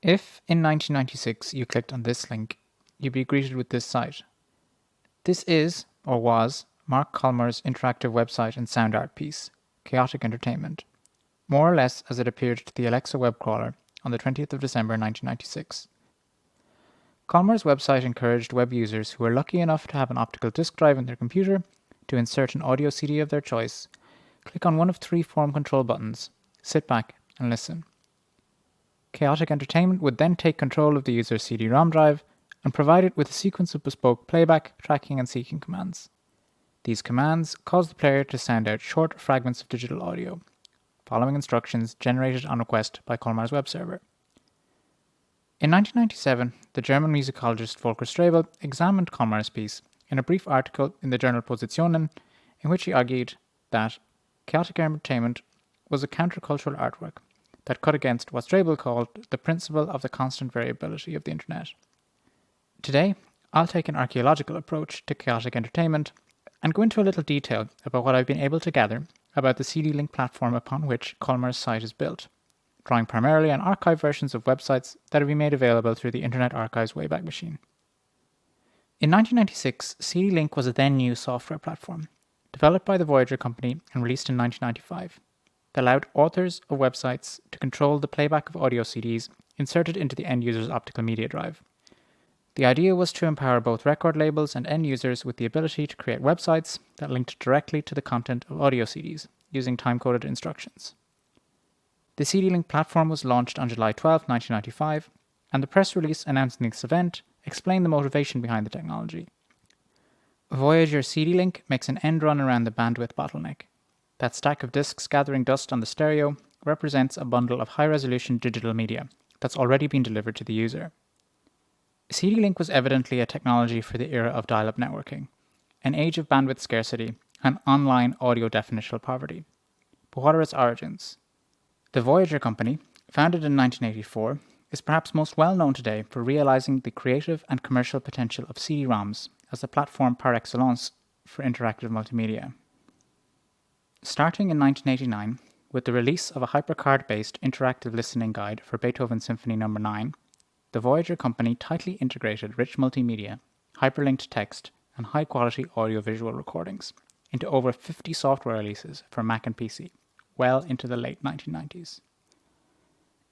If in 1996 you clicked on this link, you'd be greeted with this site. This is, or was, Mark Colmer's interactive website and sound art piece, Chaotic Entertainment, more or less as it appeared to the Alexa web crawler on the 20th of December 1996. Colmer's website encouraged web users who were lucky enough to have an optical disk drive in their computer to insert an audio CD of their choice, click on one of three form control buttons, sit back and listen. Chaotic Entertainment would then take control of the user's CD-ROM drive and provide it with a sequence of bespoke playback, tracking and seeking commands. These commands cause the player to sound out short fragments of digital audio, following instructions generated on request by Colmer's web server. In 1997, the German musicologist Volker Strebel examined Colmer's piece in a brief article in the journal Positionen, in which he argued that Chaotic Entertainment was a countercultural artwork that cut against what Strebel called the principle of the constant variability of the internet. Today, I'll take an archaeological approach to Chaotic Entertainment and go into a little detail about what I've been able to gather about the CDLink platform upon which Colmer's site is built, drawing primarily on archive versions of websites that have been made available through the Internet Archive's Wayback Machine. In 1996, CDLink was a then-new software platform, developed by the Voyager company and released in 1995, that allowed authors of websites to control the playback of audio CDs inserted into the end user's optical media drive. The idea was to empower both record labels and end users with the ability to create websites that linked directly to the content of audio CDs using time-coded instructions. The CDLink platform was launched on July 12, 1995, and the press release announcing this event explained the motivation behind the technology. Voyager CDLink makes an end run around the bandwidth bottleneck. That stack of disks gathering dust on the stereo represents a bundle of high-resolution digital media that's already been delivered to the user. CDLink was evidently a technology for the era of dial-up networking, an age of bandwidth scarcity and online audio definitional poverty. But what are its origins? The Voyager company, founded in 1984, is perhaps most well known today for realizing the creative and commercial potential of CD-ROMs as a platform par excellence for interactive multimedia. Starting in 1989, with the release of a HyperCard-based interactive listening guide for Beethoven Symphony No. 9, the Voyager company tightly integrated rich multimedia, hyperlinked text, and high-quality audio-visual recordings into over 50 software releases for Mac and PC, well into the late 1990s.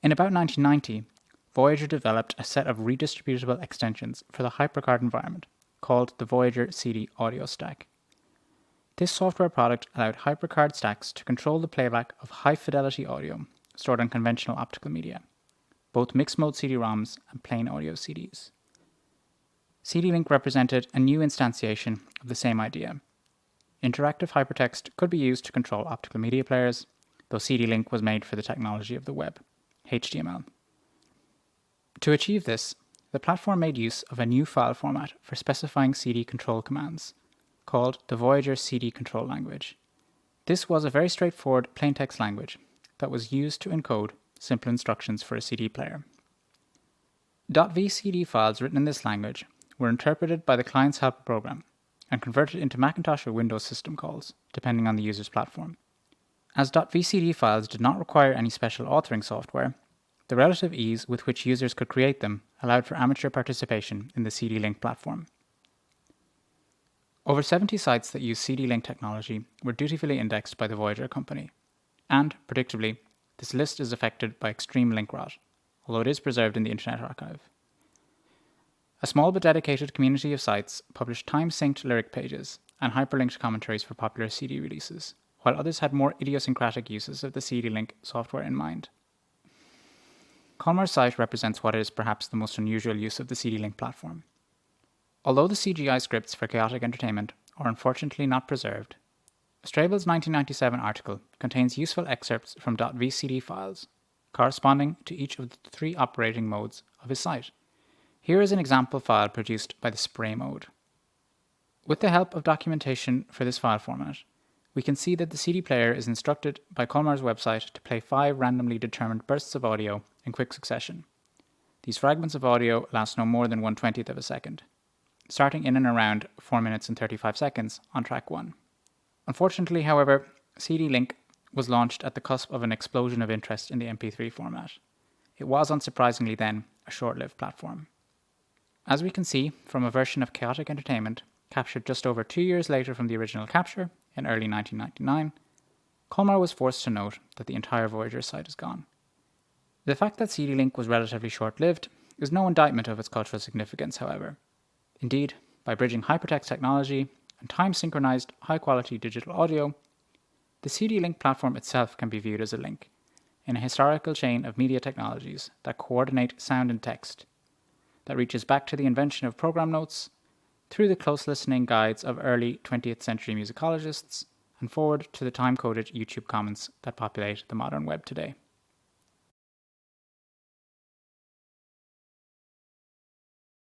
In about 1990, Voyager developed a set of redistributable extensions for the HyperCard environment called the Voyager CD AudioStack. This software product allowed HyperCard stacks to control the playback of high-fidelity audio stored on conventional optical media, both mixed-mode CD-ROMs and plain audio CDs. CDLink represented a new instantiation of the same idea. Interactive hypertext could be used to control optical media players, though CDLink was made for the technology of the web, HTML. To achieve this, the platform made use of a new file format for specifying CD control commands, called the Voyager CD control language. This was a very straightforward plaintext language that was used to encode simple instructions for a CD player. .vcd files written in this language were interpreted by the client's helper program and converted into Macintosh or Windows system calls, depending on the user's platform. As .vcd files did not require any special authoring software, the relative ease with which users could create them allowed for amateur participation in the CDLink platform. Over 70 sites that use CDLink technology were dutifully indexed by the Voyager company, and, predictably, this list is affected by extreme link rot, although it is preserved in the Internet Archive. A small but dedicated community of sites published time-synced lyric pages and hyperlinked commentaries for popular CD releases, while others had more idiosyncratic uses of the CDLink software in mind. Colmer's site represents what is perhaps the most unusual use of the CDLink platform. Although the CGI scripts for Chaotic Entertainment are unfortunately not preserved, Strebel's 1997 article contains useful excerpts from .vcd files, corresponding to each of the three operating modes of his site. Here is an example file produced by the spray mode. With the help of documentation for this file format, we can see that the CD player is instructed by Colmer's website to play 5 randomly determined bursts of audio in quick succession. These fragments of audio last no more than 1/20th of a second, starting in and around 4 minutes and 35 seconds on track 1. Unfortunately, however, CDLink was launched at the cusp of an explosion of interest in the MP3 format. It was unsurprisingly then a short-lived platform. As we can see from a version of Chaotic Entertainment captured just over 2 years later from the original capture in early 1999, Colmar was forced to note that the entire Voyager site is gone. The fact that CDLink was relatively short-lived is no indictment of its cultural significance, however. Indeed, by bridging hypertext technology and time-synchronized high-quality digital audio, the CDLink platform itself can be viewed as a link in a historical chain of media technologies that coordinate sound and text, that reaches back to the invention of program notes, through the close listening guides of early 20th century musicologists, and forward to the time-coded YouTube comments that populate the modern web today.